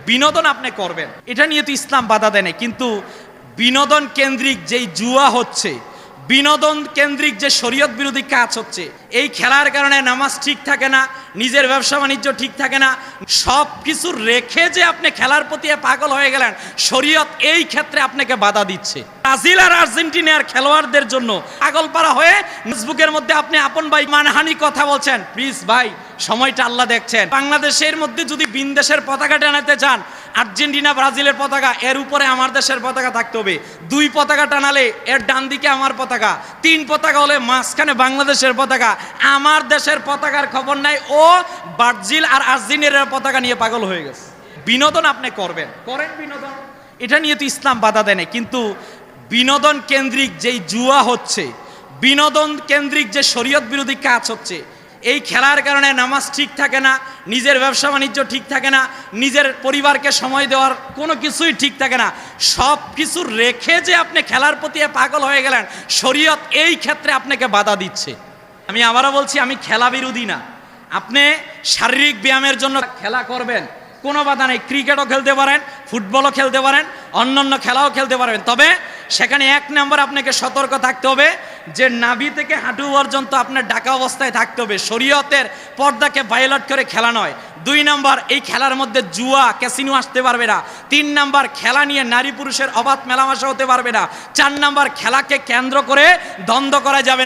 বিনোদন আপনি করবেন, এটা নিয়ে তো ইসলাম বাধা দেয় না, কিন্তু বিনোদন কেন্দ্রিক যেই জুয়া হচ্ছে, বিনোদন কেন্দ্রিক যে শরীয়ত বিরোধী কাজ হচ্ছে, এই খেলার কারণে নামাজ ঠিক থাকে না, নিজের ব্যবসা বাণিজ্য ঠিক থাকে না, সব কিছু রেখে যে আপনি খেলার প্রতি পাগল হয়ে গেলেন, শরীয়ত এই ক্ষেত্রে আপনাকে বাধা দিচ্ছে। ব্রাজিল আর আর্জেন্টিনার খেলোয়াড়দের জন্য পাগল পারা হয়ে ফেসবুকের মধ্যে আপনি আপন ভাই মানহানি কথা বলছেন। প্লিজ ভাই, সময়টা আল্লাহ দেখছেন। বাংলাদেশের মধ্যে যদি ভিন দেশের পতাকা টানাতে চান, আর্জেন্টিনা ব্রাজিলের পতাকা, এর উপরে আমার দেশের পতাকা থাকতে হবে। দুই পতাকা টানালে এর ডান দিকে আমার পতাকা, তিন পতাকা হলে মাঝখানে বাংলাদেশের পতাকা। আমার দেশের পতাকার খবর নাই, ও ব্রাজিল আর আর্জেন্টিনার পতাকা নিয়ে পাগল হয়ে গেছে। বিনোদন আপনি করবেন, করেন বিনোদন, এটা নিয়ে তো ইসলাম বাধা দেয় না, কিন্তু বিনোদন কেন্দ্রিক যেই জুয়া হচ্ছে, বিনোদন কেন্দ্রিক যে শরীয়ত বিরোধী কাজ হচ্ছে, এই খেলার কারণে নামাজ ঠিক থাকে না, নিজের ব্যবসা বাণিজ্য ঠিক থাকে না, নিজের পরিবারকে সময় দেওয়ার কোনো কিছুই ঠিক থাকে না, সব কিছু রেখে যে আপনি খেলার প্রতি পাগল হয়ে গেলেন, শরীয়ত এই ক্ষেত্রে আপনাকে বাধা দিচ্ছে। আমি আবারও বলছি, আমি খেলা বিরোধী না। আপনি শারীরিক ব্যায়ামের জন্য খেলা করবেন, কোনো বাধা নেই। ক্রিকেটও খেলতে পারেন, ফুটবলও খেলতে পারেন, অন্যান্য খেলাও খেলতে পারবেন। তবে সেখানে এক নম্বর আপনাকে সতর্ক থাকতে হবে যে নাভি থেকে হাঁটু পর্যন্ত আপনার ঢাকা অবস্থায় থাকতে হবে, শরীয়তের পর্দাকে ভায়োলেট করে খেলা নয়। দুই নম্বর, এই খেলার মধ্যে জুয়া ক্যাসিনো আসতে পারবে না। তিন নম্বর, খেলা নিয়ে নারী পুরুষের অবাধ মেলামেশা হতে পারবে না। চার নম্বর, খেলাকে কেন্দ্র করে দ্বন্দ্ব করা যাবে।